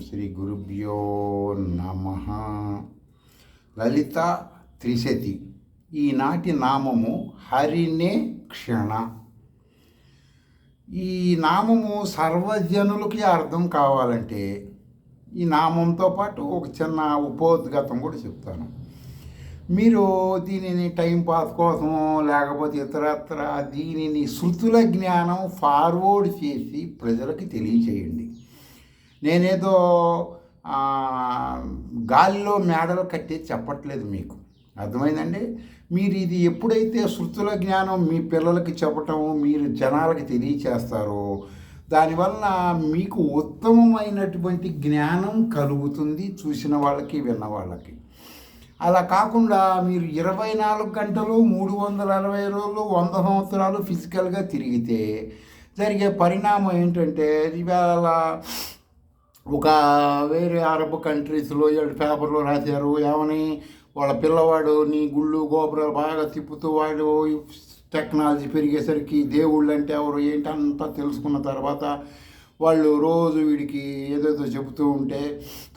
శ్రీ గురుభ్యో నమ. లలిత త్రిశతి. ఈనాటి నామము హరినే క్షణ. ఈ నామము సర్వజనులకి అర్థం కావాలంటే ఈ నామంతో పాటు ఒక చిన్న ఉపోద్ఘాతం కూడా చెప్తాను. మీరు దీనిని టైంపాస్ కోసమో లేకపోతే ఇతరత్ర దీనిని శృతుల జ్ఞానం ఫార్వర్డ్ చేసి ప్రజలకు తెలియచేయండి. నేనేదో గాలిలో మేడలు కట్టి చెప్పట్లేదు, మీకు అర్థమైందండి. మీరు ఇది ఎప్పుడైతే శృతుల జ్ఞానం మీ పిల్లలకి చెప్పటం మీరు జనాలకి తెలియచేస్తారో దానివల్ల మీకు ఉత్తమమైనటువంటి జ్ఞానం కలుగుతుంది, చూసిన వాళ్ళకి విన్న వాళ్ళకి. అలా కాకుండా మీరు 24 గంటలు 360 రోజులు 100 సంవత్సరాలు ఫిజికల్గా తిరిగితే జరిగే పరిణామం ఏంటంటే, ఇవాళ ఒక వేరే అరబ్ కంట్రీస్లో పేపర్లో రాశారు ఏమని, వాళ్ళ పిల్లవాడు నీ గుళ్ళు గోపురాలు బాగా తిప్పుతూ వాడు టెక్నాలజీ పెరిగేసరికి దేవుళ్ళు అంటే ఎవరు ఏంటి అంతా తెలుసుకున్న తర్వాత వాళ్ళు రోజు వీడికి ఏదేదో చెబుతూ ఉంటే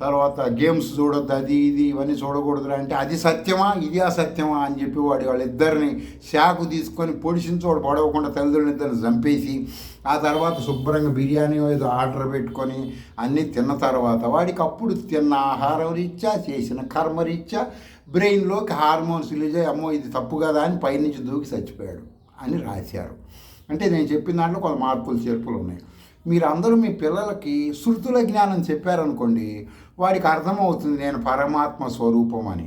తర్వాత గేమ్స్ చూడొద్దు, అది ఇది ఇవన్నీ చూడకూడదు అంటే అది సత్యమా ఇది అసత్యమా అని చెప్పి వాళ్ళిద్దరిని శాకు తీసుకొని పొడిచించోడు పడవకుండా తల్లిదండ్రులు ఇద్దరిని చంపేసి ఆ తర్వాత శుభ్రంగా బిర్యానీ ఏదో ఆర్డర్ పెట్టుకొని అన్నీ తిన్న తర్వాత వాడికి అప్పుడు తిన్న ఆహారం రీత్యా చేసిన కర్మ రీత్యా బ్రెయిన్లోకి హార్మోన్స్ రిలీజ్ అయ్యి అమ్మో ఇది తప్పు కదా అని పైనుంచి దూకి చచ్చిపోయాడు అని రాశారు. అంటే నేను చెప్పిన దాంట్లో కొంత మార్పులు చేర్పులు ఉన్నాయి. మీరు అందరూ మీ పిల్లలకి శృతుల జ్ఞానం చెప్పారనుకోండి, వాడికి అర్థమవుతుంది నేను పరమాత్మ స్వరూపం అని.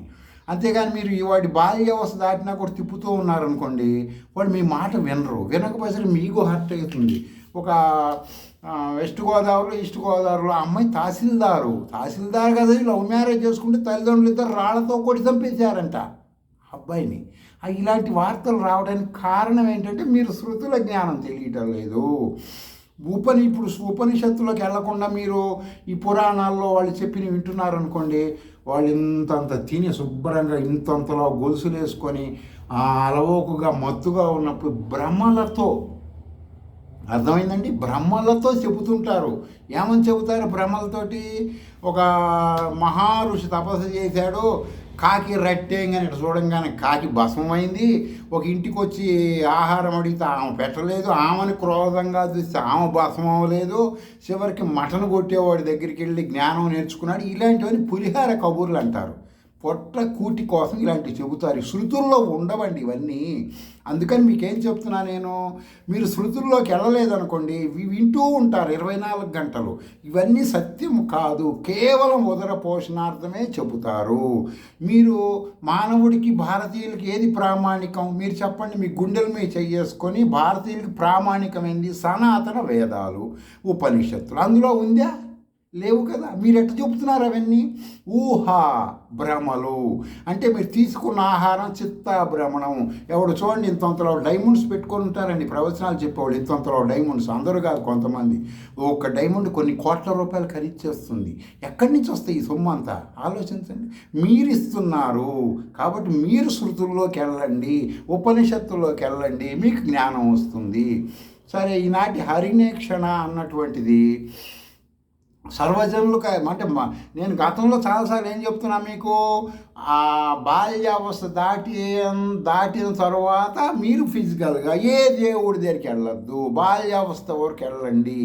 అంతేగాని మీరు వాడి బాల్యావస్థ దాటినా కూడా తిప్పుతూ ఉన్నారనుకోండి, వాడు మీ మాట వినరు. వినకపోతే మీకు హర్ట్ అవుతుంది. ఒక వెస్ట్ గోదావరిలో ఈస్ట్ గోదావరిలో అమ్మాయి తహసీల్దార్ కదా, లవ్ మ్యారేజ్ చేసుకుంటే తల్లిదండ్రులు ఇద్దరు రాళ్లతో కొట్టి చంపేశారంట అబ్బాయిని. ఇలాంటి వార్తలు రావడానికి కారణం ఏంటంటే మీరు శృతుల జ్ఞానం తెలియటం లేదు. ఇప్పుడు ఉపనిషత్తులోకి వెళ్లకుండా మీరు ఈ పురాణాల్లో వాళ్ళు చెప్పినవి వింటున్నారనుకోండి, వాళ్ళు ఇంతంత తిని శుభ్రంగా ఇంతంతలో గొలుసులు వేసుకొని అలవోకుగా మత్తుగా ఉన్నప్పుడు భ్రమలతో, అర్థమైందండి, భ్రమలతో చెబుతుంటారు. ఏమని చెబుతారు భ్రమలతోటి? ఒక మహారుషి తపస్సు చేశాడు, కాకి రట్టేయంగానే ఇటు చూడంగానే కాకి భస్మమైంది. ఒక ఇంటికి వచ్చి ఆహారం అడిగితే ఆమె పెట్టలేదు, ఆమెను క్రోధంగా చూస్తే ఆమె భస్మం అవ్వలేదు. చివరికి మటన్ కొట్టేవాడి దగ్గరికి వెళ్ళి జ్ఞానం నేర్చుకున్నాడు. ఇలాంటివన్నీ పులిహార కబుర్లు అంటారు. పొట్ట కూటి కోసం ఇలాంటివి చెబుతారు. శృతుల్లో ఉండవండి ఇవన్నీ. అందుకని మీకేం చెప్తున్నా నేను, మీరు శృతుల్లోకి వెళ్ళలేదనుకోండి, వింటూ ఉంటారు 24 గంటలు. ఇవన్నీ సత్యం కాదు, కేవలం ఉదర పోషణార్థమే చెబుతారు. మీరు మానవుడికి భారతీయులకి ఏది ప్రామాణికం మీరు చెప్పండి. మీ గుండెల మీద చేసుకొని భారతీయులకి ప్రామాణికమైంది సనాతన వేదాలు ఉపనిషత్తులు. అందులో ఉందా? లేవు కదా. మీరు ఎట్లా చెబుతున్నారు అవన్నీ? ఊహా భ్రమలు అంటే మీరు తీసుకున్న ఆహారం చిత్త భ్రమణం. ఎవడు చూడండి ఇంతంతలో డైమండ్స్ పెట్టుకొని ఉంటారండి ప్రవచనాలు చెప్పేవాళ్ళు. ఇంతంతలో డైమండ్స్, అందరూ కాదు కొంతమంది. ఒక డైమండ్ కొన్ని కోట్ల రూపాయలు ఖరీదు చేస్తుంది. ఎక్కడి నుంచి వస్తాయి ఈ సొమ్ము అంతా? ఆలోచించండి. మీరు ఇస్తున్నారు కాబట్టి మీరు శృతుల్లోకి వెళ్ళండి, ఉపనిషత్తుల్లోకి వెళ్ళండి, మీకు జ్ఞానం వస్తుంది. సరే, ఈనాటి హరినేక్షణ అన్నటువంటిది సర్వజనులకు అంటే నేను గతంలో చాలాసార్లు ఏం చెప్తున్నా మీకు, ఆ బాల్యావస్థ దాటిన తర్వాత మీరు ఫిజికల్గా ఏ దేవుడి దగ్గరికి వెళ్ళొద్దు, బాల్యావస్థ వరకు వెళ్ళండి.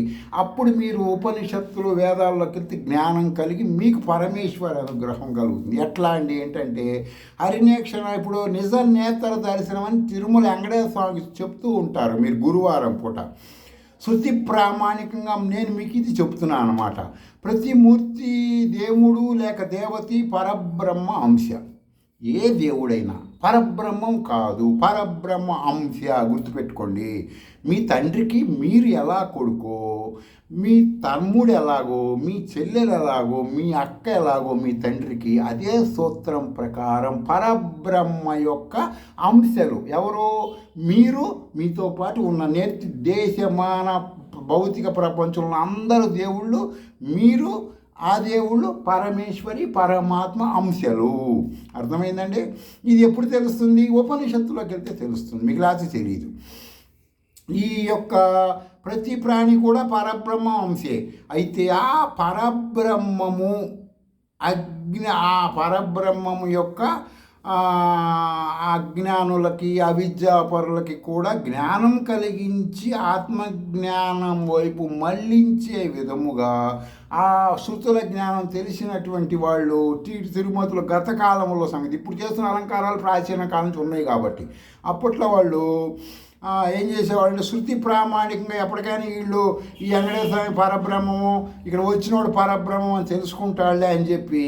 అప్పుడు మీరు ఉపనిషత్తులు వేదాల్లోకి వెళ్తే జ్ఞానం కలిగి మీకు పరమేశ్వర అనుగ్రహం కలుగుతుంది. ఎట్లా అండి ఏంటంటే హరినేక్షణ, ఇప్పుడు నిజ నేత్ర దర్శనం అని తిరుమల వెంకటేశ్వర స్వామి చెప్తూ ఉంటారు మీరు గురువారం పూట. శృతి ప్రామాణికంగా నేను మీకు ఇది చెప్తున్నాను అన్నమాట. ప్రతి మూర్తి దేవుడు లేక దేవతి పరబ్రహ్మ అంశ. ఏ దేవుడైనా పరబ్రహ్మం కాదు, పరబ్రహ్మ అంశ. గుర్తుపెట్టుకోండి. మీ తండ్రికి మీరు ఎలా కొడుకో, మీ తమ్ముడు ఎలాగో, మీ చెల్లెలు ఎలాగో, మీ అక్క ఎలాగో మీ తండ్రికి, అదే సూత్రం ప్రకారం పరబ్రహ్మ యొక్క అంశాలు ఎవరో మీరు, మీతో పాటు ఉన్న దేశమాన భౌతిక ప్రపంచంలో అందరూ దేవుళ్ళు, మీరు ఆ దేవుళ్ళు పరమేశ్వరి పరమాత్మ అంశాలు. అర్థమైందండి? ఇది ఎప్పుడు తెలుస్తుంది? ఉపనిషత్తులోకి వెళ్తే తెలుస్తుంది, మిగిలాచి తెలియదు. ఈ యొక్క ప్రతి ప్రాణి కూడా పరబ్రహ్మ అంశే. అయితే ఆ పరబ్రహ్మము ఆ పరబ్రహ్మము యొక్క అజ్ఞానులకి అవిద్యాపరులకి కూడా జ్ఞానం కలిగించి ఆత్మజ్ఞానం వైపు మళ్ళించే విధముగా ఆ శృతుల జ్ఞానం తెలిసినటువంటి వాళ్ళు తిరుమతులు గత కాలంలో సంగతి, ఇప్పుడు చేస్తున్న అలంకారాలు ప్రాచీన కాలం నుంచి ఉన్నాయి కాబట్టి అప్పట్లో వాళ్ళు ఏం చేసేవాళ్ళు, శృతి ప్రామాణికంగా ఎప్పటికైనా వీళ్ళు ఈ వెంకటేశ్వర స్వామి పరబ్రహ్మము, ఇక్కడ వచ్చినోడు పరబ్రహ్మం అని తెలుసుకుంటాడులే అని చెప్పి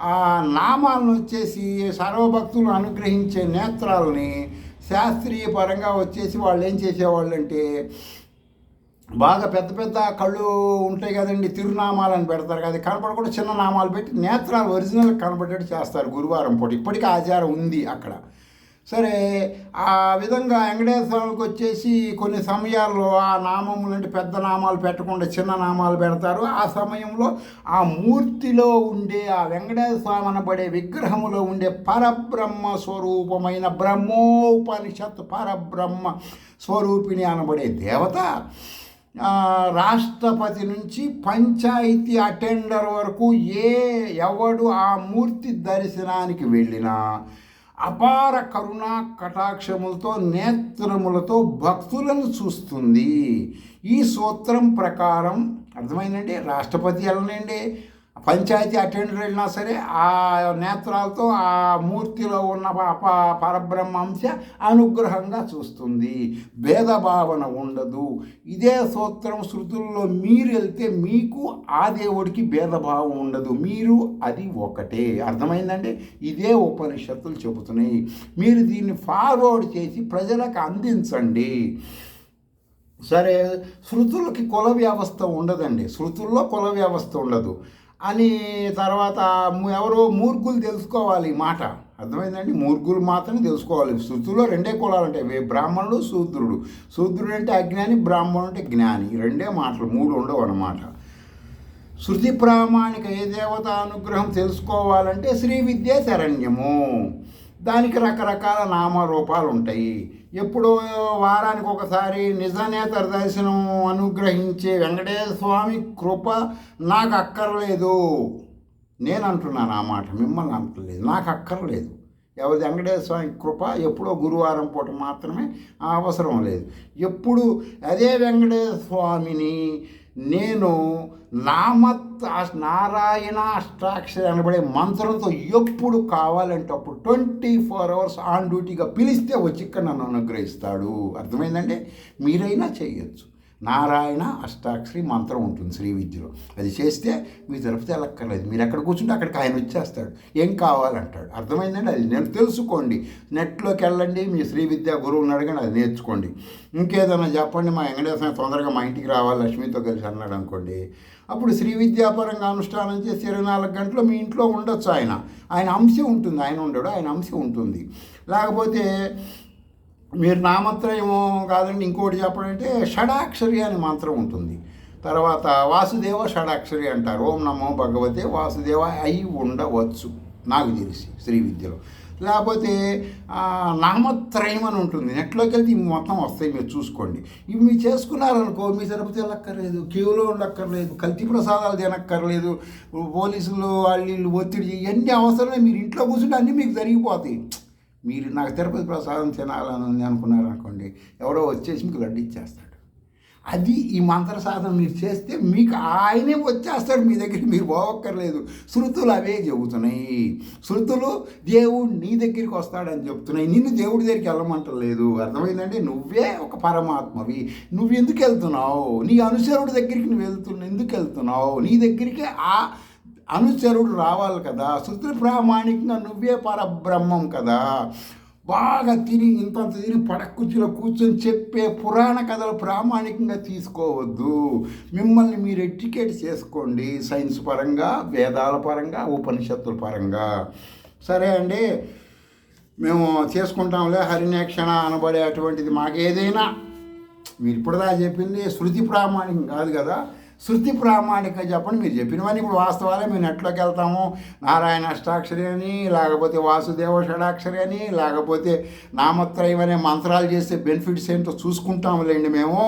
ఆ నామాలను వచ్చేసి సర్వభక్తులు అనుగ్రహించే నేత్రాలని శాస్త్రీయ పరంగా వచ్చేసి వాళ్ళు ఏం చేసేవాళ్ళు అంటే బాగా పెద్ద పెద్ద కళ్ళు ఉంటాయి కదండి, తిరునామాలని పెడతారు కదా, కనపడకుండా చిన్న నామాలు పెట్టి నేత్రాలు ఒరిజినల్ కనపడేట్టు చేస్తారు గురువారం పూట. ఇప్పటికీ ఆచారం ఉంది అక్కడ. సరే, ఆ విధంగా వెంకటేశ్వర స్వామికి వచ్చేసి కొన్ని సమయాల్లో ఆ నామములు అంటే పెద్ద నామాలు పెట్టకుండా చిన్న నామాలు పెడతారు. ఆ సమయంలో ఆ మూర్తిలో ఉండే ఆ వెంకటేశ్వర స్వామి అనబడే విగ్రహములో ఉండే పరబ్రహ్మ స్వరూపమైన బ్రహ్మోపనిషత్ పరబ్రహ్మ స్వరూపిణి అనబడే దేవత రాష్ట్రపతి నుంచి పంచాయతీ అటెండర్ వరకు ఎవడు ఆ మూర్తి దర్శనానికి వెళ్ళినా అపార కరుణా కటాక్షములతో నేత్రములతో భక్తులను చూస్తుంది. ఈ సూత్రం ప్రకారం అర్థమైందండి. రాష్ట్రపతి వెళ్ళనండి, పంచాయతీ అటెండర్ వెళ్ళినా సరే ఆ నేత్రాలతో ఆ మూర్తిలో ఉన్న పరబ్రహ్మ అంశ అనుగ్రహంగా చూస్తుంది. భేదభావన ఉండదు. ఇదే సూత్రం శృతుల్లో మీరు వెళ్తే మీకు ఆ దేవుడికి భేదభావం ఉండదు, మీరు అది ఒకటే. అర్థమైందండి. ఇదే ఉపనిషత్తులు చెబుతున్నాయి. మీరు దీన్ని ఫార్వర్డ్ చేసి ప్రజలకు అందించండి. సరే, శృతులకి కుల వ్యవస్థ ఉండదండి, శృతుల్లో కుల వ్యవస్థ ఉండదు అని తర్వాత ఎవరో మూర్ఖులు తెలుసుకోవాలి ఈ మాట. అర్థమైందండి. మూర్ఖులు మాత్రమే తెలుసుకోవాలి. శృతుల్లో రెండే కులాలు ఉంటాయి, బ్రాహ్మణుడు శూద్రుడు. శూద్రుడు అంటే అజ్ఞాని, బ్రాహ్మణుడు అంటే జ్ఞాని. రెండే మాటలు, మూడు ఉండవు అన్నమాట. శృతి ప్రామాణిక ఏ దేవత అనుగ్రహం తెలుసుకోవాలంటే శ్రీ విద్యే శరణ్యము. దానికి రకరకాల నామరూపాలు ఉంటాయి. ఎప్పుడో వారానికి ఒకసారి నిజనేతర దర్శనం అనుగ్రహించే వెంకటేశ్వర స్వామి కృప నాకు అక్కర్లేదు. నేను అంటున్నాను ఆ మాట, మిమ్మల్ని అంటలేదు. నాకు అక్కర్లేదు. ఎవరి వెంకటేశ్వర స్వామి కృప ఎప్పుడో గురువారం పూట మాత్రమే, అవసరం లేదు. ఎప్పుడు అదే వెంకటేశ్వర స్వామిని నేను నారాయణ అష్టాక్షరి అనబడే మంత్రంతో ఎప్పుడు కావాలంటే అప్పుడు 24 hours ఆన్ డ్యూటీగా పిలిస్తే వచ్చి ఇక్కడ నన్ను అనుగ్రహిస్తాడు. అర్థమైందండి. మీరైనా చేయొచ్చు. నారాయణ అష్టాక్షరి మంత్రం ఉంటుంది శ్రీ విద్యలో. అది చేస్తే మీ తిరుపతి వెళ్ళక్కర్లేదు. మీరు ఎక్కడ కూర్చుంటే అక్కడికి ఆయన వచ్చేస్తాడు, ఏం కావాలంటాడు. అర్థమైందండి. అది నేను తెలుసుకోండి. నెట్లోకి వెళ్ళండి, మీ శ్రీ విద్యా గురువుని అడగండి, అది నేర్చుకోండి. ఇంకేదైనా చెప్పండి, మా వెంకటేశ్వర తొందరగా మా ఇంటికి రావాలి లక్ష్మితో కలిసి అన్నాడు అనుకోండి, అప్పుడు శ్రీ విద్యాపరంగా అనుష్ఠానం చేసి 24 గంటలు మీ ఇంట్లో ఉండొచ్చు. ఆయన అంశం ఉంటుంది, ఆయన ఉండడు, ఆయన అంశం ఉంటుంది. లేకపోతే మీరు నామత్రయమో కాదండి, ఇంకోటి చెప్పాలంటే షడాక్షరి అనే మంత్రం ఉంటుంది. తర్వాత వాసుదేవ షడాక్షరి అంటారు. ఓం నమో భగవతే వాసుదేవ అయి ఉండవచ్చు నాకు తెలిసి శ్రీ విద్యలో. లేకపోతే నామత్రయం అని ఉంటుంది. నెట్లోకి వెళ్తే ఇవి మొత్తం వస్తాయి, మీరు చూసుకోండి. ఇవి మీరు చేసుకున్నారనుకో, మీ తిరుపతి వెళ్ళక్కర్లేదు, క్యూలో ఉండక్కర్లేదు, కల్తీ ప్రసాదాలు తినక్కర్లేదు, పోలీసులు వాళ్ళు ఒత్తిడి, ఇవన్నీ అవసరమే. మీరు ఇంట్లో కూర్చుంటే అన్నీ మీకు జరిగిపోతాయి. మీరు నాకు తిరుపతి ప్రసాదం తినాలని ఉంది అనుకున్నారనుకోండి, ఎవరో వచ్చేసి మీకు లడ్డు ఇచ్చేస్తాడు. అది ఈ మంత్ర సాధన మీరు చేస్తే మీకు ఆయనే వచ్చేస్తాడు మీ దగ్గర, మీరు పోవక్కర్లేదు. శృతులు అవే చెబుతున్నాయి. శృతులు దేవుడు నీ దగ్గరికి వస్తాడని చెప్తున్నాయి, నిన్ను దేవుడి దగ్గరికి వెళ్ళమంటలేదు. అర్థమైందంటే నువ్వే ఒక పరమాత్మవి. నువ్వు ఎందుకు వెళ్తున్నావు? నీ అనుచరుడి దగ్గరికి నువ్వు ఎందుకు వెళ్తున్నావు? నీ దగ్గరికి ఆ అనుచరుడు రావాలి కదా. శృతులు ప్రామాణికంగా నువ్వే పరబ్రహ్మం కదా. బాగా తిని ఇంతంత తిని పడకుర్చీలో కూర్చొని చెప్పే పురాణ కథలు ప్రామాణికంగా తీసుకోవద్దు. మిమ్మల్ని మీరు ఎడ్యుకేట్ చేసుకోండి, సైన్స్ పరంగా, వేదాల పరంగా, ఉపనిషత్తుల పరంగా. సరే అండి, మేము చేసుకుంటాంలే హరినేక్షణ అనబడే అటువంటిది. మాకు ఏదైనా మీరు ఇప్పుడుదా చెప్పింది శృతి ప్రామాణికం కాదు కదా, శృతి ప్రామాణిక చెప్పండి. మీరు చెప్పినవన్నీ ఇప్పుడు వాస్తవాలే. మేము నెట్లోకి వెళ్తాము, నారాయణ అష్టాక్షరి అని, లేకపోతే వాసుదేవ షడాక్షరి అని, లేకపోతే నామత్రయం అనే మంత్రాలు చేసే బెనిఫిట్స్ ఏంటో చూసుకుంటాములేండి. మేము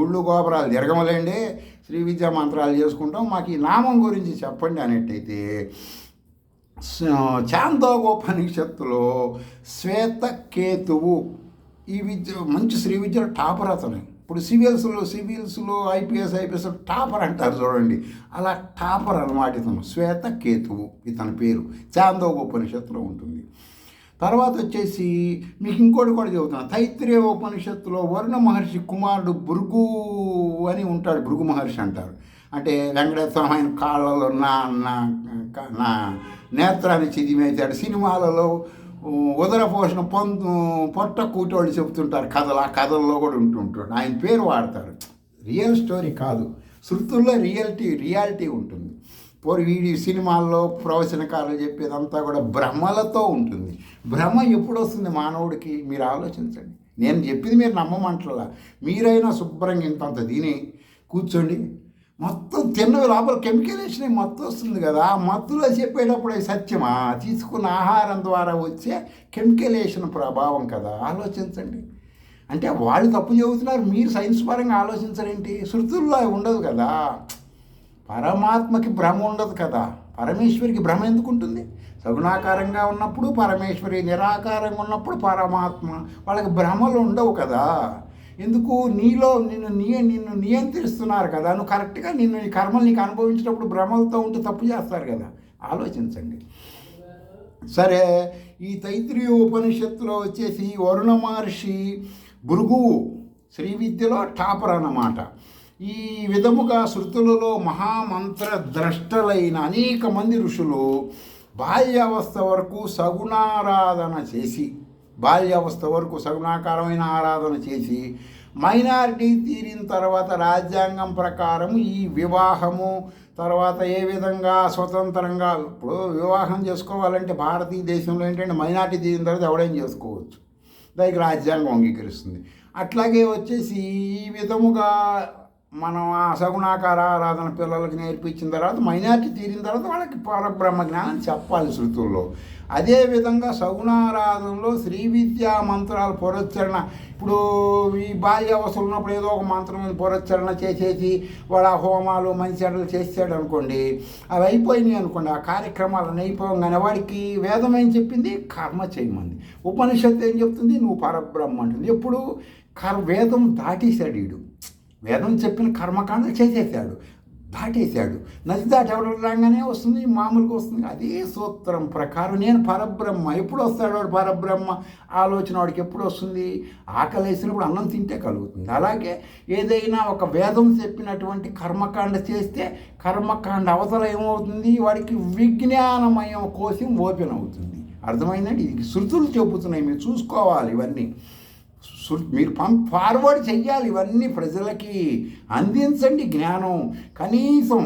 గుళ్ళు గోపురాలు తిరగములేండి, శ్రీ విద్యా మంత్రాలు చేసుకుంటాం, మాకు ఈ నామం గురించి చెప్పండి అనేట్టయితే ఛాందోగోపనిషత్తులో శ్వేతకేతువు ఈ విద్య మంచి శ్రీ విద్యలో టాపర్ అతను. ఇప్పుడు సివిల్స్లో ఐపీఎస్ టాపర్ అంటారు చూడండి, అలా టాపర్ అన్నమాట ఇతను. శ్వేతకేతువు ఇతని పేరు, ఛాందోగోపనిషత్తులో ఉంటుంది. తర్వాత వచ్చేసి మీకు ఇంకోటి కూడా చెబుతున్నాను. తైత్రేయ ఉపనిషత్తులో వరుణ మహర్షి కుమారుడు భృగు అని ఉంటాడు. భృగు మహర్షి అంటారు. అంటే వెంకటేశ్వర ఆయన కాళ్ళలో నా నేత్రాన్ని చిదిమేశాడు. సినిమాలలో ఉదర పోషణ పొట్ట కూటోళ్ళు చెబుతుంటారు కథలు, ఆ కథల్లో కూడా ఉంటుంటాడు. ఆయన పేరు వాడతారు. రియల్ స్టోరీ కాదు, శృతుల్లో రియాలిటీ ఉంటుంది. వీడి సినిమాల్లో ప్రవచనకారులు చెప్పేదంతా కూడా భ్రమలతో ఉంటుంది. భ్రమ ఎప్పుడు వస్తుంది మానవుడికి మీరు ఆలోచించండి. నేను చెప్పింది మీరు నమ్మమంటలా. మీరైనా శుభ్రంగా ఇంతంత తిని కూర్చోండి, మొత్తం తిన్నవి లోపల కెమికలేషన్ మొత్తం వస్తుంది కదా. ఆ మత్తులో చెప్పేటప్పుడు అది సత్యమా? తీసుకున్న ఆహారం ద్వారా వచ్చే కెమికలేషన్ ప్రభావం కదా. ఆలోచించండి. అంటే వాళ్ళు తప్పు చెబుతున్నారు, మీరు సైన్స్ పరంగా ఆలోచించరేంటి? శృతుల్లో ఉండదు కదా. పరమాత్మకి భ్రమ ఉండదు కదా. పరమేశ్వరికి భ్రమ ఎందుకు ఉంటుంది? సగుణాకారంగా ఉన్నప్పుడు పరమేశ్వరి, నిరాకారంగా ఉన్నప్పుడు పరమాత్మ. వాళ్ళకి భ్రమలు ఉండవు కదా. ఎందుకు? నిన్ను నియంత్రిస్తున్నారు కదా. నువ్వు కరెక్ట్గా నీ కర్మలు నీకు అనుభవించినప్పుడు భ్రమలతో ఉంటూ తప్పు చేస్తారు కదా. ఆలోచించండి. సరే, ఈ తైత్రీయ ఉపనిషత్తులో వచ్చేసి వరుణ మహర్షి భృగువు శ్రీ విద్యలో టాపర్ అన్నమాట. ఈ విధముగా శృతులలో మహామంత్ర ద్రష్టలైన అనేక మంది ఋషులు బాల్యావస్థ వరకు సగుణారాధన చేసి, బాల్యావస్థ వరకు సగుణాకారమైన ఆరాధన చేసి, మైనారిటీ తీరిన తర్వాత రాజ్యాంగం ప్రకారం ఈ వివాహము తర్వాత ఏ విధంగా స్వతంత్రంగా, ఇప్పుడు వివాహం చేసుకోవాలంటే భారతీయ దేశంలో ఏంటంటే మైనారిటీ తీరిన తర్వాత ఎవడైనా చేసుకోవచ్చు, దానికి రాజ్యాంగం అంగీకరిస్తుంది. అట్లాగే వచ్చేసి ఈ విధముగా మనం ఆ సగుణాకార ఆరాధన పిల్లలకి నేర్పించిన తర్వాత మైనారిటీ తీరిన తర్వాత వాళ్ళకి పరబ్రహ్మ జ్ఞానం చెప్పాలి శృతుల్లో. అదేవిధంగా సగుణారాధనలో శ్రీ విద్యా మంత్రాలు పురస్చరణ, ఇప్పుడు ఈ బాల్యావస్థలు ఉన్నప్పుడు ఏదో ఒక మంత్రం మీద పురస్చరణ చేసేసి వాడు ఆ హోమాలు మంచి చెడ్డలు చేసాడు అనుకోండి, అవి అయిపోయినాయి అనుకోండి, ఆ కార్యక్రమాలను అయిపోగానే వాడికి వేదం ఏం చెప్పింది? కర్మ చేయమంది. ఉపనిషత్తు ఏం చెప్తుంది? నువ్వు పరబ్రహ్మ అంటుంది. ఎప్పుడు వేదం దాటేశాడు వీడు. వేదం చెప్పిన కర్మకాండ చేసేసాడు, దాటేశాడు. నది దాటి ఎవరు రాగానే వస్తుంది, మామూలుగా వస్తుంది. అదే సూత్రం ప్రకారం నేను పరబ్రహ్మ. ఎప్పుడు వస్తాడు వాడు పరబ్రహ్మ ఆలోచన? వాడికి ఎప్పుడు వస్తుంది? ఆకలి వేసినప్పుడు అన్నం తింటే కలుగుతుంది. అలాగే ఏదైనా ఒక వేదం చెప్పినటువంటి కర్మకాండ చేస్తే కర్మకాండ అవతల ఏమవుతుంది? వాడికి విజ్ఞానమయం కోసం ఓపెన్ అవుతుంది. అర్థమైందండి? ఇది శృతులు చెబుతున్నాయి, మీరు చూసుకోవాలి. ఇవన్నీ మీరు ఫార్వర్డ్ చెయ్యాలి, ఇవన్నీ ప్రజలకి అందించండి జ్ఞానం. కనీసం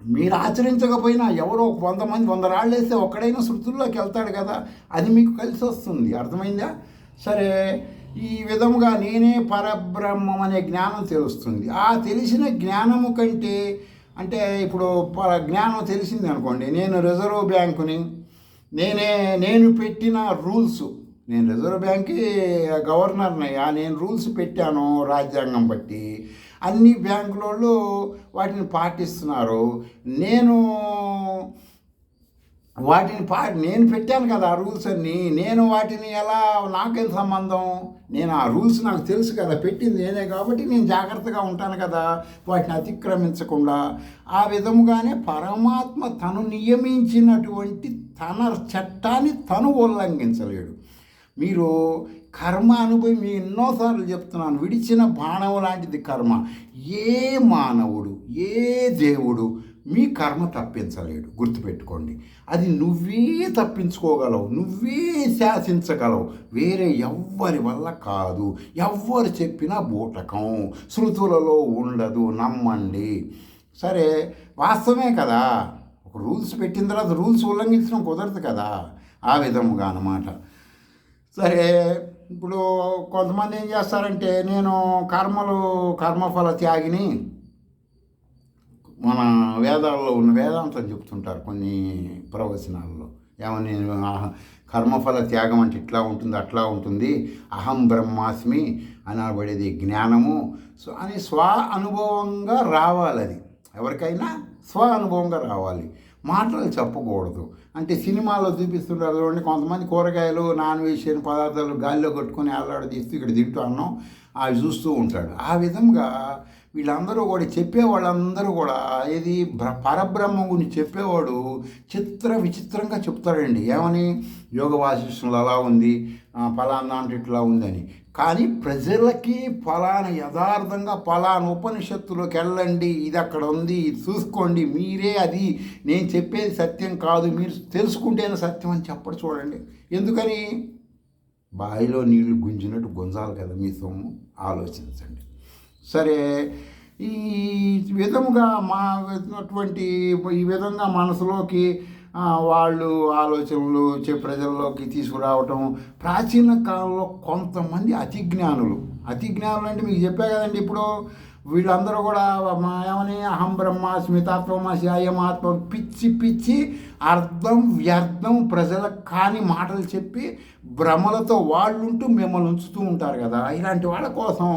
మీరు ఆచరించకపోయినా ఎవరో 100 మంది 100 రాళ్ళు వేస్తే ఒక్కడైనా శృతుల్లోకి వెళ్తాడు కదా, అది మీకు కలిసి వస్తుంది. అర్థమైందా? సరే, ఈ విధముగా నేనే పరబ్రహ్మం అనే జ్ఞానం తెలుస్తుంది. ఆ తెలిసిన జ్ఞానము కంటే, అంటే ఇప్పుడు జ్ఞానం తెలిసింది అనుకోండి, నేను రిజర్వ్ బ్యాంకుని, నేను పెట్టిన రూల్స్, నేను రిజర్వ్ బ్యాంక్కి గవర్నర్నయ్యా, నేను రూల్స్ పెట్టాను రాజ్యాంగం బట్టి, అన్ని బ్యాంకులలో వాటిని పాటిస్తున్నారు. నేను పెట్టాను కదా ఆ రూల్స్ అన్నీ, నేను వాటిని ఎలా, నాకేం సంబంధం? నేను ఆ రూల్స్ నాకు తెలుసు కదా, పెట్టింది నేనే కాబట్టి నేను జాగ్రత్తగా ఉంటాను కదా వాటిని అతిక్రమించకుండా. ఆ విధముగానే పరమాత్మ తను నియమించినటువంటి తన చట్టాన్ని తను ఉల్లంఘించలేడు. మీరు కర్మ అనుభవం మీ ఎన్నోసార్లు చెప్తున్నాను, విడిచిన బాణం లాంటిది కర్మ. ఏ మానవుడు, ఏ దేవుడు మీ కర్మ తప్పించలేడు, గుర్తుపెట్టుకోండి. అది నువ్వే తప్పించుకోగలవు, నువ్వే శాసించగలవు, వేరే ఎవ్వరి వల్ల కాదు. ఎవ్వరు చెప్పినా బూటకం, శృతులలో ఉండదు, నమ్మండి. సరే, వాస్తవమే కదా. ఒక రూల్స్ పెట్టిన తర్వాత రూల్స్ ఉల్లంఘించడం కుదరదు కదా. ఆ విధముగా అన్నమాట. సరే, ఇప్పుడు కొంతమంది ఏం చేస్తారంటే, నేను కర్మఫల త్యాగిని, వేదాల్లో ఉన్న వేదాంతం చెప్తుంటారు కొన్ని ప్రవచనాల్లో. ఏమని, కర్మఫల త్యాగం అంటే ఇట్లా ఉంటుంది, అట్లా ఉంటుంది, అహం బ్రహ్మాస్మి అనబడేది జ్ఞానము అని స్వ అనుభవంగా రావాలి. అది ఎవరికైనా స్వ అనుభవంగా రావాలి, మాటలు చెప్పకూడదు. అంటే సినిమాలో చూపిస్తుంటారు చూడండి, కొంతమంది కూరగాయలు నాన్ వెజిటేరియన్ పదార్థాలు గాలిలో కట్టుకొని తీస్తూ ఇక్కడ తింటూ అన్నం అవి చూస్తూ ఉంటాడు. ఆ విధంగా వీళ్ళందరూ కూడా చెప్పేవాళ్ళందరూ కూడా ఏది పరబ్రహ్మం గురించి చెప్పేవాడు విచిత్రంగా చెప్తాడండి. ఏమని, యోగ వాసిష్ఠంలో అలా ఉంది, ఫలానా అంటే ఇట్లా ఉందని. కానీ ప్రజలకి ఫలానా యథార్థంగా ఫలానా ఉపనిషత్తులోకి వెళ్ళండి, ఇది అక్కడ ఉంది, ఇది చూసుకోండి, మీరే అది నేను చెప్పేది సత్యం కాదు, మీరు తెలుసుకుంటేనే సత్యం అని చెప్పడు. చూడండి ఎందుకని, బావిలో నీళ్లు గుంజినట్టు గుంజాలి కదా మీ సొమ్ము, ఆలోచించండి. సరే, ఈ విధముగా ఈ విధంగా మనసులోకి వాళ్ళు ఆలోచనలు ప్రజల్లోకి తీసుకురావటం. ప్రాచీన కాలంలో కొంతమంది అతిజ్ఞానులు అంటే మీకు చెప్పే కదండి, ఇప్పుడు వీళ్ళందరూ కూడా ఏమని, అహం బ్రహ్మాస్మి తత్వమసి అయమాత్మ పిచ్చి అర్థం వ్యర్థం ప్రజలకు కాని మాటలు చెప్పి భ్రమలతో వాళ్ళుంటూ మిమ్మల్ని ఉంచుతూ ఉంటారు కదా. ఇలాంటి వాళ్ళ కోసం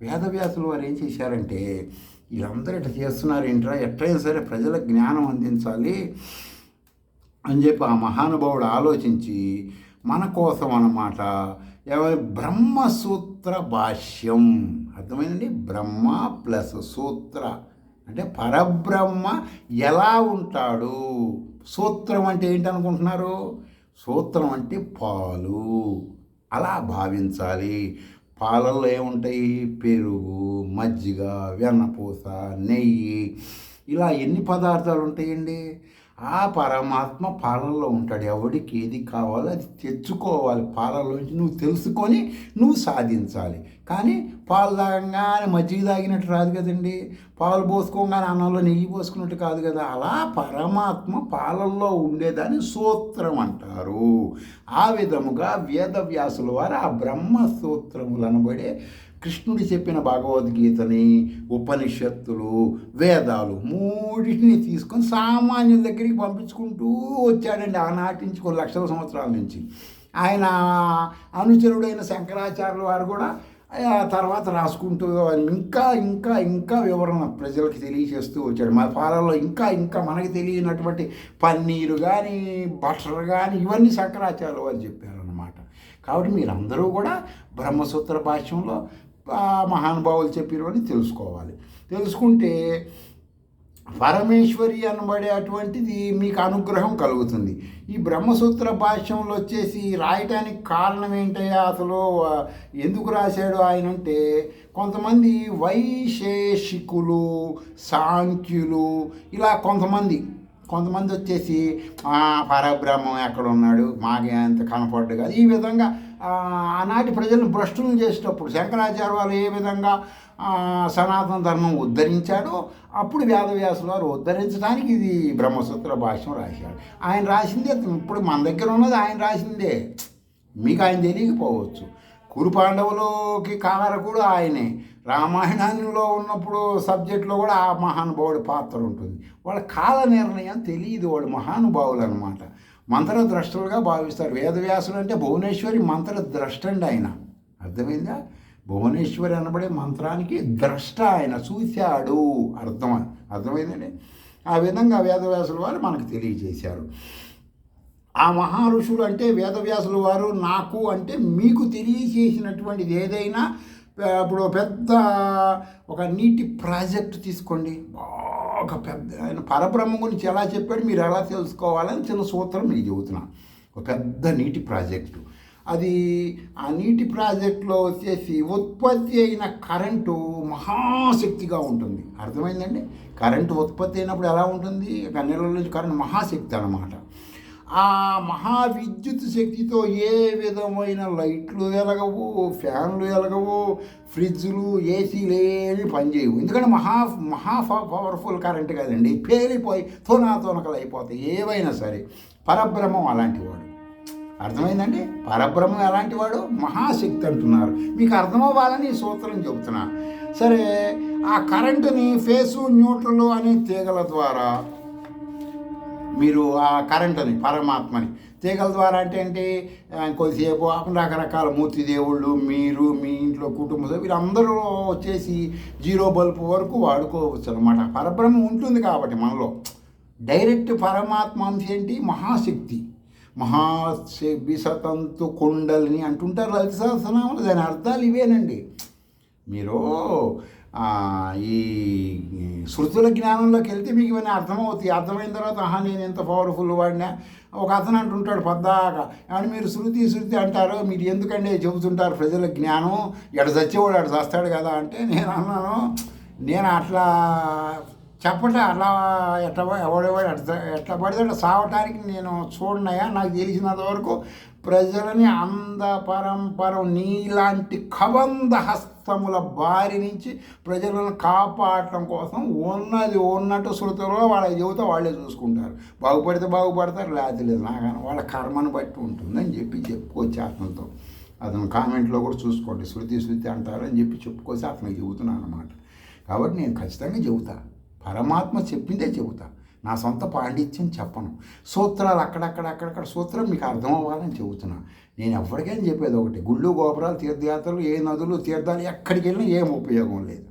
వేదవ్యాసులు వారు ఏం చేశారంటే, వీళ్ళందరూ ఇట్లా చేస్తున్నారు ఏంట్రా, ఎట్లయినా సరే ప్రజలకు జ్ఞానం అందించాలి అని చెప్పి ఆ మహానుభావుడు ఆలోచించి మన కోసం అన్నమాట బ్రహ్మసూత్ర భాష్యం. అర్థమైందండి, బ్రహ్మ ప్లస్ సూత్ర అంటే పరబ్రహ్మ ఎలా ఉంటాడు. సూత్రం అంటే ఏంటనుకుంటున్నారు, సూత్రం అంటే పాలు, అలా భావించాలి. పాలల్లో ఏముంటాయి, పెరుగు, మజ్జిగ, వెన్నపూస, నెయ్యి, ఇలా ఎన్ని పదార్థాలు ఉంటాయండి. ఆ పరమాత్మ పాలల్లో ఉంటాడు. ఎవడికి ఏది కావాలో అది తెచ్చుకోవాలి, పాలలోంచి నువ్వు తెలుసుకొని నువ్వు సాధించాలి. కానీ పాలు తాగంగానే మజ్జిగ తాగినట్టు రాదు కదండి, పాలు పోసుకోగానే అన్నంలో నెయ్యి పోసుకున్నట్టు కాదు కదా. అలా పరమాత్మ పాలల్లో ఉండేదాన్ని సూత్రం అంటారు. ఆ విధముగా వేదవ్యాసుల వారు ఆ బ్రహ్మసూత్రములు అనబడే కృష్ణుడు చెప్పిన భగవద్గీతని, ఉపనిషత్తులు, వేదాలు మూడింటిని తీసుకొని సామాన్యుల దగ్గరికి పంపించుకుంటూ వచ్చాడండి. ఆనాటి నుంచి కొన్ని లక్షల సంవత్సరాల నుంచి. ఆయన అనుచరుడైన శంకరాచార్యుల వారు కూడా తర్వాత రాసుకుంటూ ఇంకా ఇంకా ఇంకా వివరణ ప్రజలకు తెలియజేస్తూ వచ్చాడు. మా పాలల్లో ఇంకా మనకి తెలియనటువంటి పన్నీరు కానీ బటర్ కానీ ఇవన్నీ శంకరాచార్యుల వారు చెప్పారన్నమాట. కాబట్టి మీరందరూ కూడా బ్రహ్మసూత్ర భాష్యంలో మహానుభావులు చెప్పినవని తెలుసుకోవాలి. తెలుసుకుంటే పరమేశ్వరి అనబడే అటువంటిది మీకు అనుగ్రహం కలుగుతుంది. ఈ బ్రహ్మసూత్ర భాష్యంలో వచ్చేసి రాయటానికి కారణం ఏంటయ్యా, అసలు ఎందుకు రాశాడు ఆయన అంటే, కొంతమంది వైశేషికులు, సాంఖ్యులు, ఇలా కొంతమంది వచ్చేసి పరబ్రహ్మం ఎక్కడ ఉన్నాడు, మాకే అంత కనపడ్డు కాదు, ఈ విధంగా ఆనాటి ప్రజలను భ్రష్టులను చేసేటప్పుడు శంకరాచార్య వాళ్ళు ఏ విధంగా సనాతన ధర్మం ఉద్ధరించాడో అప్పుడు వేదవ్యాసుల వారు ఉద్ధరించడానికి ఇది బ్రహ్మసూత్ర భాష్యం రాశాడు. ఆయన రాసిందే, ఇప్పుడు మన దగ్గర ఉన్నది ఆయన రాసిందే, మీకు ఆయన తెలియకపోవచ్చు. కురు పాండవులకి కారకుడు ఆయనే. రామాయణంలో ఉన్నప్పుడు సబ్జెక్టులో కూడా ఆ మహానుభావుడి పాత్ర ఉంటుంది. వాళ్ళ కాల నిర్ణయం తెలియదు, వాళ్ళు మహానుభావులు అనమాట. మంత్రద్రష్టలుగా భావిస్తారు. వేదవ్యాసుడు అంటే భువనేశ్వరి మంత్రద్రష్ట అండి ఆయన. అర్థమైందా? భువనేశ్వరి అనబడే మంత్రానికి ద్రష్ట, ఆయన చూశాడు, అర్థమైందండి. ఆ విధంగా వేదవ్యాసుల వారు మనకు తెలియజేశారు. ఆ మహర్షులు అంటే వేదవ్యాసుల వారు నాకు అంటే మీకు తెలియజేసినటువంటిది ఏదైనా, ఇప్పుడు పెద్ద ఒక నీటి ప్రాజెక్టు తీసుకోండి, బాగా పెద్ద ఆయన పరబ్రహ్మ గురించి ఎలా చెప్పాడు, మీరు ఎలా తెలుసుకోవాలని చిన్న సూత్రం మీకు చెబుతున్నాను. ఒక పెద్ద నీటి ప్రాజెక్టు, అది ఆ నీటి ప్రాజెక్టులో వచ్చేసి ఉత్పత్తి అయిన కరెంటు మహాశక్తిగా ఉంటుంది. అర్థమైందండి? కరెంటు ఉత్పత్తి అయినప్పుడు ఎలా ఉంటుంది, గన్నెల నుంచి కరెంటు మహాశక్తి అన్నమాట. ఆ మహావిద్యుత్ శక్తితో ఏ విధమైన లైట్లు వెలగవు, ఫ్యాన్లు వెలగవు, ఫ్రిడ్జ్లు, ఏసీలు ఏమి పనిచేయవు. ఎందుకంటే మహా పవర్ఫుల్ కరెంట్ కదండి, పేలిపోయి తొనకలు అయిపోతాయి ఏవైనా సరే. పరబ్రహ్మం అలాంటి వాడు. అర్థమైందండి? పరబ్రహ్మం ఎలాంటి వాడు, మహాశక్తి అంటున్నారు. మీకు అర్థమవ్వాలని ఈ సూత్రం చెబుతున్నా. సరే, ఆ కరెంటుని ఫేసు న్యూట్రల్ అనే తీగల ద్వారా మీరు ఆ కరెంటుని పరమాత్మని తీగల ద్వారా అంటే ఏంటి, కొద్దిసేపు రకరకాల మూర్తి దేవుళ్ళు, మీరు మీ ఇంట్లో కుటుంబ వీళ్ళందరూ వచ్చేసి 0 బల్బు వరకు వాడుకోవచ్చు అనమాట. పరబ్రహ్మ ఉంటుంది కాబట్టి మనలో డైరెక్ట్ పరమాత్మ అంశ ఏంటి, మహాశక్తి, విసతంతు కుండలిని అంటుంటారు లలిత సహస్రనామాలు. దాని అర్థాలు ఇవేనండి. మీరు ఈ శృతుల జ్ఞానంలోకి వెళ్తే మీకు ఇవన్నీ అర్థమవుతాయి. అర్థమైన తర్వాత నేను ఎంత పవర్ఫుల్ వాడినా. ఒక అతను అంటుంటాడు పద్దాక, అని మీరు శృతి అంటారు, మీరు ఎందుకంటే చెబుతుంటారు ప్రజల జ్ఞానం, ఎడ చచ్చేవాడు ఎడ చస్తాడు కదా అంటే, నేను అన్నాను, నేను అట్లా అట్లా ఎవడెవాడు ఎట్లా పడితే అట్లా సావటానికి నేను చూడనయా. నాకు తెలిసినంత వరకు ప్రజలని పరంపరం నీలాంటి కబంధ హస్తముల బారి నుంచి ప్రజలను కాపాడటం కోసం ఉన్నది ఉన్నట్టు శృతుల్లో వాళ్ళకి చెబుతా వాళ్ళే చూసుకుంటారు. బాగుపడితే బాగుపడతారు, లేకపోతే లేదు. నాకన్నా వాళ్ళ కర్మను బట్టి ఉంటుందని చెప్పుకోవచ్చు ఆత్మతో. అతను కామెంట్లో కూడా చూసుకోండి, శృతి అంటారు అని చెప్పుకోవచ్చు అతనికి చెబుతున్నాను అనమాట. కాబట్టి నేను ఖచ్చితంగా చెబుతా, పరమాత్మ చెప్పిందే చెబుతా, నా సొంత పాండిత్యం చెప్పను. సూత్రాలు అక్కడక్కడ సూత్రం మీకు అర్థం అవ్వాలని చెబుతున్నా. నేను ఎవరికైనా చెప్పేది ఒకటి, గుళ్ళు గోపురాలు తీర్థయాత్రలు ఏ నదులు తీర్థాలు ఎక్కడికి వెళ్ళినా ఏం ఉపయోగం లేదు.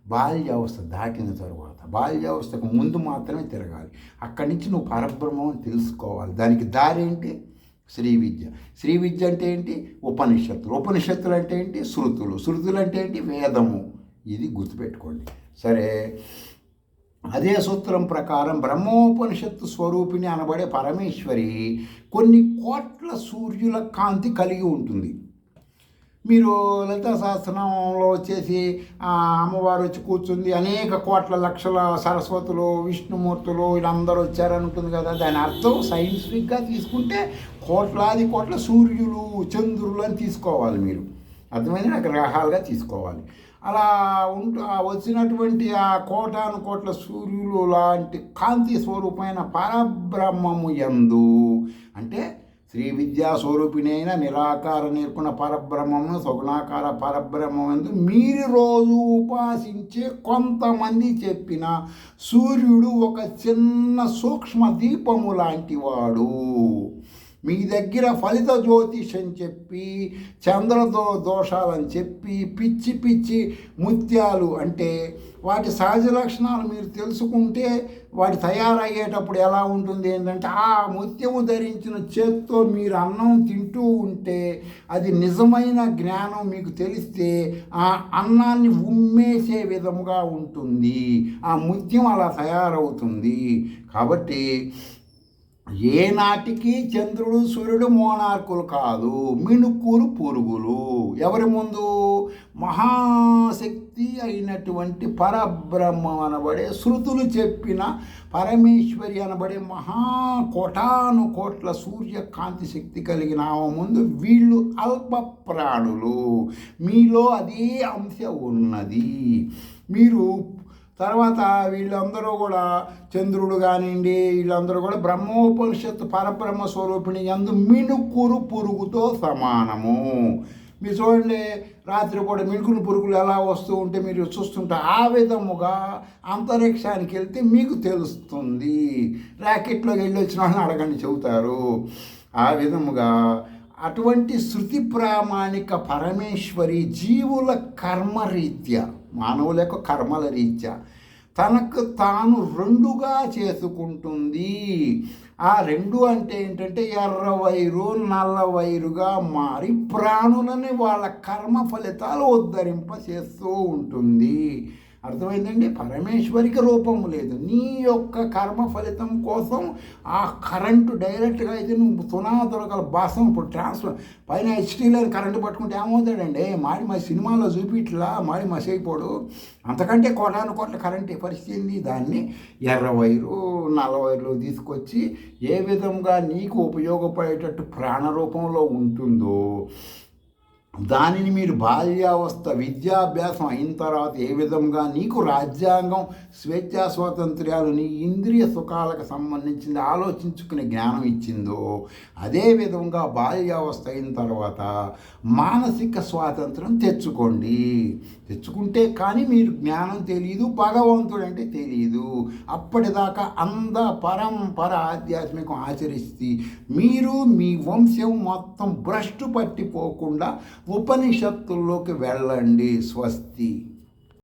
బాల్యావస్థ దాటిన తరువాత, బాల్యావస్థకు ముందు మాత్రమే తిరగాలి. అక్కడి నుంచి నువ్వు పరబ్రహ్మం అని తెలుసుకోవాలి. దానికి దారి ఏంటి, శ్రీ విద్య అంటే ఏంటి, ఉపనిషత్తులు అంటే ఏంటి, శృతులు అంటే ఏంటి, వేదము. ఇది గుర్తుపెట్టుకోండి. సరే, అదే సూత్రం ప్రకారం బ్రహ్మోపనిషత్తు స్వరూపిణి అనబడే పరమేశ్వరి కొన్ని కోట్ల సూర్యుల కాంతి కలిగి ఉంటుంది. మీరు లలితా సహస్రనామంలో వచ్చేసి అమ్మవారు వచ్చి కూర్చుంది, అనేక కోట్ల లక్షల సరస్వతులు, విష్ణుమూర్తులు వీళ్ళందరూ వచ్చారని ఉంటుంది కదా. దాని అర్థం సైంటిఫిక్గా తీసుకుంటే కోట్ల సూర్యులు, చంద్రులు అని తీసుకోవాలి. మీరు అర్థమైన గ్రహాలుగా తీసుకోవాలి. అలా వచ్చినటువంటి ఆ కోట్ల సూర్యులు లాంటి కాంతి స్వరూపమైన పరబ్రహ్మము యందు, అంటే శ్రీ విద్యా స్వరూపిణి అయిన నిరాకార నిర్గుణ పరబ్రహ్మమును సగుణాకార పరబ్రహ్మం యందు మీరు రోజు ఉపాసించే కొంతమంది చెప్పిన సూర్యుడు ఒక చిన్న సూక్ష్మ దీపము లాంటి వాడు. మీ దగ్గర ఫలిత జ్యోతిషం చెప్పి, దోషాలని చెప్పి, పిచ్చి ముత్యాలు అంటే వాటి సహజ లక్షణాలు మీరు తెలుసుకుంటే వాటి తయారయ్యేటప్పుడు ఎలా ఉంటుంది ఏంటంటే, ఆ ముత్యము ధరించిన చేత్తో మీరు అన్నం తింటూ ఉంటే అది నిజమైన జ్ఞానం మీకు తెలిస్తే ఆ అన్నాన్ని ఉమ్మేసే విధముగా ఉంటుంది. ఆ ముత్యం అలా తయారవుతుంది. కాబట్టి ఏనాటికి చంద్రుడు సూర్యుడు మోనార్కులు కాదు, మిణుకులు పురుగులు. ఎవరి ముందు, మహాశక్తి అయినటువంటి పరబ్రహ్మం అనబడే శృతులు చెప్పిన పరమేశ్వరి అనబడే కోట్ల సూర్యకాంతి శక్తి కలిగిన ముందు వీళ్ళు అల్ప ప్రాణులు. మీలో అదే అంశ ఉన్నది. మీరు తర్వాత వీళ్ళందరూ కూడా చంద్రుడు కానివ్వండి, వీళ్ళందరూ కూడా బ్రహ్మోపనిషత్తు పరబ్రహ్మ స్వరూపిణి యందు మిణుకురు పురుగుతో సమానము. మీరు చూడండి, రాత్రిపూట మిణుకురు పురుగులు ఎలా వస్తూ ఉంటే మీరు చూస్తుంటారు. ఆ విధముగా అంతరిక్షానికి వెళ్తే మీకు తెలుస్తుంది. ర్యాకెట్లోకి వెళ్ళి వచ్చిన వాళ్ళని అడగండి, చెబుతారు. ఆ విధముగా అటువంటి శృతి ప్రామాణిక పరమేశ్వరి జీవుల కర్మరీత్యా, మానవుల యొక్క కర్మల రీత్యా తనకు తాను రెండుగా చేసుకుంటుంది. ఆ రెండు అంటే ఏంటంటే ఎర్రవైరు నల్లవైరుగా మారి ప్రాణులని వాళ్ళ కర్మ ఫలితాలు ఉద్ధరింప చేస్తూ ఉంటుంది. అర్థమైందండి? పరమేశ్వరికి రూపము లేదు. నీ యొక్క కర్మ ఫలితం కోసం ఆ కరెంటు డైరెక్ట్గా అయితే నువ్వు తునాతురకల బాసం ఇప్పుడు ట్రాన్స్ఫర్ పైన హెచ్డీలో కరెంటు పట్టుకుంటే ఏమవుతాడండి, మా సినిమాలో చూపిట్లా మాడి మసైపోడు. అంతకంటే కోట్ల కరెంటు పరిస్థితి ఏంది? దాన్ని ఎర్రవైరు నల్లవైరు తీసుకొచ్చి ఏ విధంగా నీకు ఉపయోగపడేటట్టు ప్రాణరూపంలో ఉంటుందో దానిని మీరు బాల్యావస్థ విద్యాభ్యాసం అయిన తర్వాత ఏ విధంగా నీకు రాజ్యాంగం స్వేచ్ఛా స్వాతంత్ర్యాలు నీ ఇంద్రియ సుఖాలకు సంబంధించింది ఆలోచించుకునే జ్ఞానం ఇచ్చిందో అదే విధంగా బాల్యావస్థ అయిన తర్వాత మానసిక స్వాతంత్రం తెచ్చుకుంటే కానీ మీరు జ్ఞానం తెలియదు, భగవంతుడు అంటే తెలియదు. అప్పటిదాకా పరంపర ఆధ్యాత్మికం ఆచరిస్తే మీరు మీ వంశం మొత్తం భ్రష్టు పట్టిపోకుండా ఉపనిషత్తుల్లోకి వెళ్ళండి. స్వస్తి.